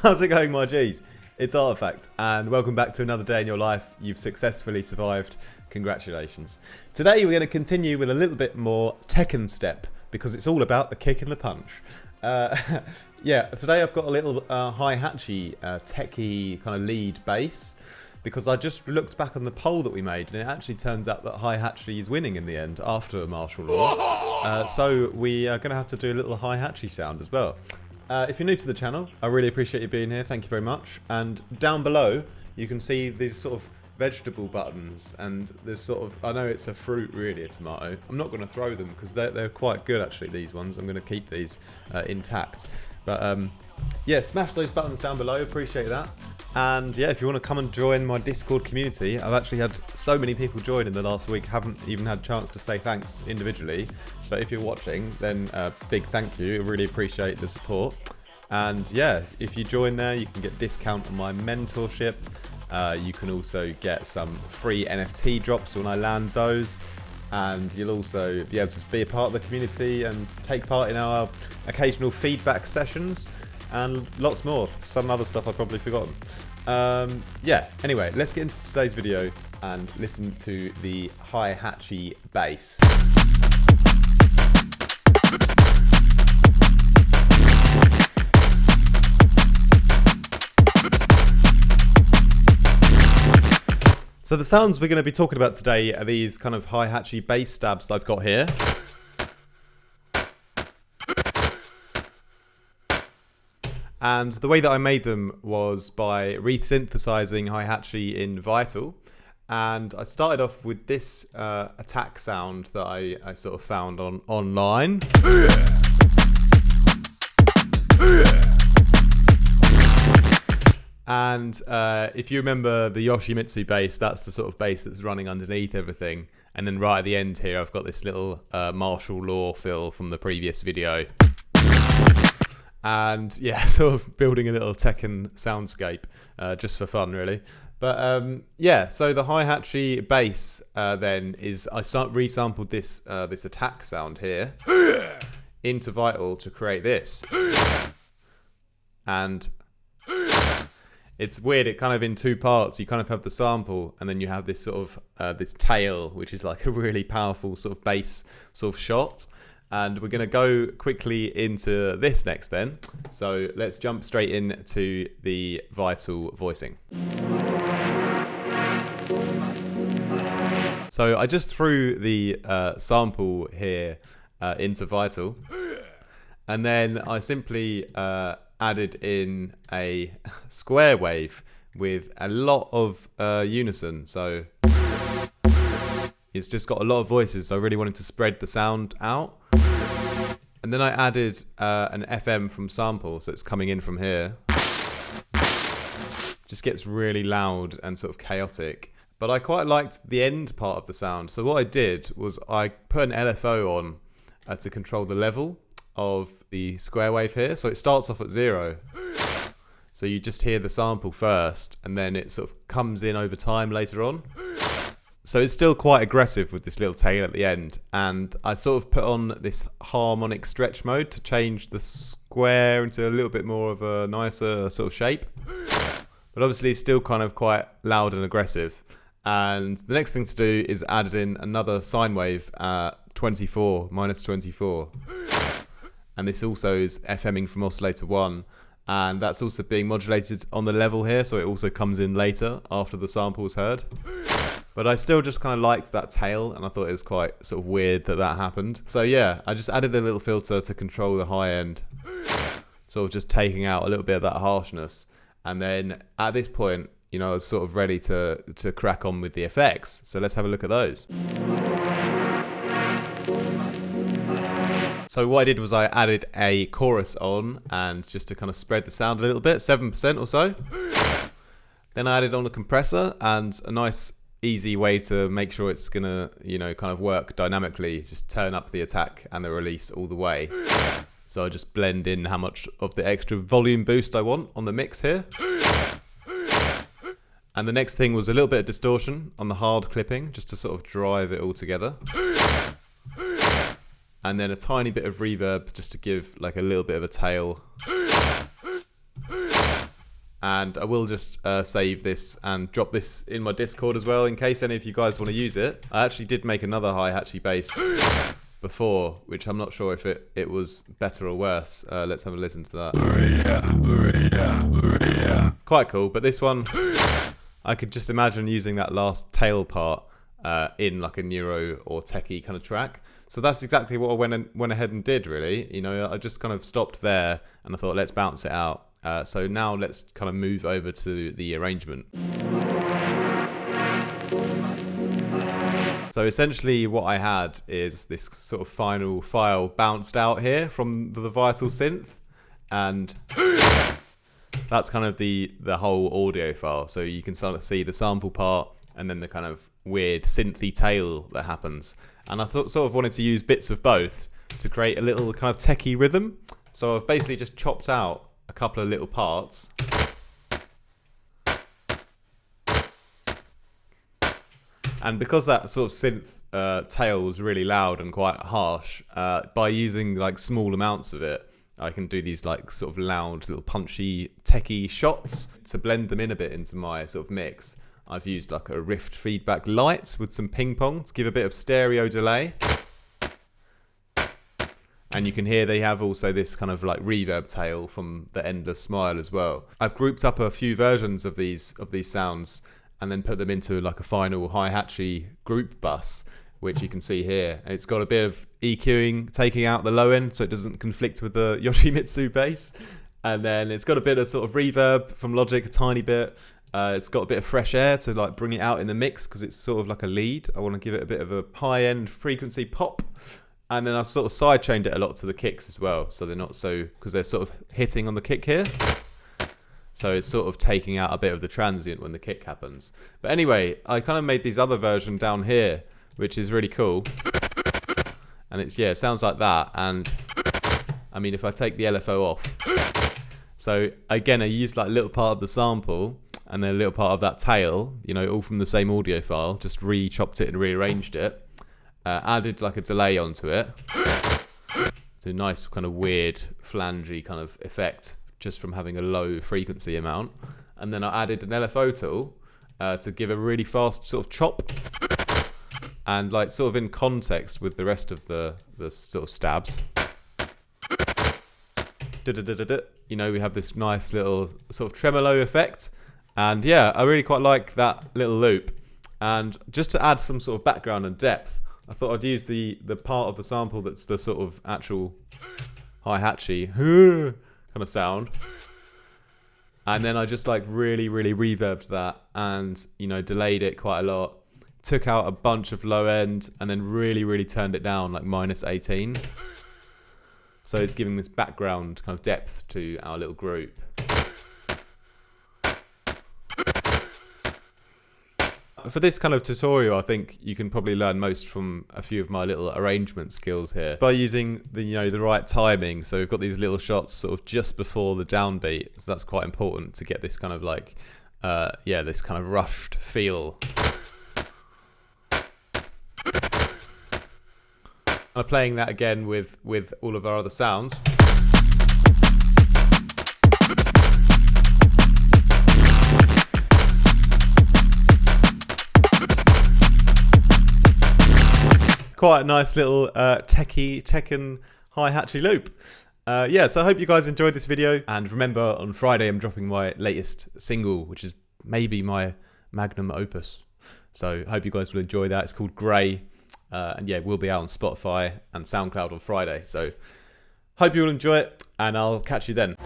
How's it going, my G's? It's Artifact, and welcome back to another day in your life. You've successfully survived. Congratulations. Today we're going to continue with a little bit more Tekken step, because it's all about the kick and the punch. Yeah, today I've got a little Heihachi techie kind of lead bass, because I just looked back on the poll that we made, and it actually turns out that Heihachi is winning in the end after martial law. So we are going to have to do a little Heihachi sound as well. If you're new to the channel, I really appreciate you being here. Thank you very much. And down below, you can see these sort of vegetable buttons, and there's sort of, I know it's a fruit really, a tomato. I'm not going to throw them because they're quite good actually, these ones. I'm going to keep these intact. But yeah, smash those buttons down below, appreciate that. And yeah, if you want to come and join my Discord community, I've actually had so many people join in the last week, haven't even had a chance to say thanks individually. But if you're watching, then big thank you, I really appreciate the support. And yeah, if you join there, you can get discount on my mentorship. You can also get some free NFT drops when I land those. And you'll also be able to be a part of the community and take part in our occasional feedback sessions and lots more. Some other stuff I've probably forgotten. Yeah, anyway, let's get into today's video and listen to the Heihachi bass. So the sounds we're going to be talking about today are these kind of Heihachi bass stabs that I've got here. And the way that I made them was by resynthesizing Heihachi in Vital. And I started off with this attack sound that I sort of found online. And if you remember the Yoshimitsu bass, that's the sort of bass that's running underneath everything. And then right at the end here, I've got this little martial law fill from the previous video. And yeah, sort of building a little Tekken soundscape just for fun, really. But yeah, so the Heihachi bass then is, I resampled this this attack sound here into Vital to create this. And it's weird, it kind of in two parts. You kind of have the sample, and then you have this sort of this tail, which is like a really powerful sort of bass sort of shot. And we're going to go quickly into this next then. So let's jump straight into the Vital voicing. So I just threw the sample here into Vital, and then I simply added in a square wave with a lot of unison. So it's just got a lot of voices, so I really wanted to spread the sound out. And then I added an FM from sample, so it's coming in from here. Just gets really loud and sort of chaotic. But I quite liked the end part of the sound. So what I did was I put an LFO on to control the level of the square wave here. So it starts off at 0. So you just hear the sample first, and then it sort of comes in over time later on. So it's still quite aggressive with this little tail at the end. And I sort of put on this harmonic stretch mode to change the square into a little bit more of a nicer sort of shape. But obviously it's still kind of quite loud and aggressive. And the next thing to do is add in another sine wave at 24, minus 24. And this also is FMing from oscillator 1. And that's also being modulated on the level here, so it also comes in later after the sample's heard. But I still just kind of liked that tail, and I thought it was quite sort of weird that that happened. So yeah, I just added a little filter to control the high end, sort of just taking out a little bit of that harshness. And then at this point, you know, I was sort of ready to crack on with the effects. So let's have a look at those. So what I did was I added a chorus on, and just to kind of spread the sound a little bit, 7% or so. Then I added on a compressor, and a nice easy way to make sure it's gonna, you know, kind of work dynamically, just turn up the attack and the release all the way. So I just blend in how much of the extra volume boost I want on the mix here. And the next thing was a little bit of distortion on the hard clipping, just to sort of drive it all together. And then a tiny bit of reverb just to give like a little bit of a tail. And I will just save this and drop this in my Discord as well in case any of you guys want to use it. I actually did make another Heihachi bass before, which I'm not sure if it was better or worse. Let's have a listen to that. Quite cool, but this one, I could just imagine using that last tail part in like a neuro or techie kind of track. So that's exactly what I went ahead and did, really. You know, I just kind of stopped there and I thought, let's bounce it out. So now let's kind of move over to the arrangement. So essentially what I had is this sort of final file bounced out here from the Vital synth, and that's kind of the whole audio file. So you can sort of see the sample part and then the kind of weird synthy tail that happens. And I sort of wanted to use bits of both to create a little kind of techie rhythm. So I've basically just chopped out a couple of little parts. And because that sort of synth tail was really loud and quite harsh, by using like small amounts of it, I can do these like sort of loud, little punchy, techie shots to blend them in a bit into my sort of mix. I've used like a Rift feedback light with some ping pong to give a bit of stereo delay. And you can hear they have also this kind of like reverb tail from the Endless Smile as well. I've grouped up a few versions of these sounds and then put them into like a final Heihachi group bus, which you can see here. And it's got a bit of EQing, taking out the low end so it doesn't conflict with the Yoshimitsu bass. And then it's got a bit of sort of reverb from Logic, a tiny bit. It's got a bit of fresh air to like bring it out in the mix because it's sort of like a lead. I want to give it a bit of a high-end frequency pop. And then I've sort of side-chained it a lot to the kicks as well. So they're not so, because they're sort of hitting on the kick here. So it's sort of taking out a bit of the transient when the kick happens. But anyway, I kind of made these other version down here, which is really cool. And it's, yeah, it sounds like that. And I mean, if I take the LFO off. So again, I used like a little part of the sample and then a little part of that tail, you know, all from the same audio file, just re-chopped it and rearranged it. Added like a delay onto it. So nice kind of weird flangey kind of effect just from having a low frequency amount. And then I added an LFO tool to give a really fast sort of chop. And like sort of in context with the rest of the sort of stabs. You know, we have this nice little sort of tremolo effect. And yeah, I really quite like that little loop. And just to add some sort of background and depth, I thought I'd use the part of the sample that's the sort of actual Heihachi kind of sound. And then I just like really reverbed that and, you know, delayed it quite a lot. Took out a bunch of low end and then really turned it down like -18. So it's giving this background kind of depth to our little group. For this kind of tutorial, I think you can probably learn most from a few of my little arrangement skills here by using the, you know, the right timing. So we've got these little shots sort of just before the downbeat. So that's quite important to get this kind of like, yeah, this kind of rushed feel. I'm playing that again with all of our other sounds. Quite a nice little Tekken Heihachi loop. Yeah, so I hope you guys enjoyed this video. And remember, on Friday, I'm dropping my latest single, which is maybe my magnum opus. So I hope you guys will enjoy that. It's called Grey. And yeah, we'll be out on Spotify and SoundCloud on Friday. So hope you will enjoy it, and I'll catch you then.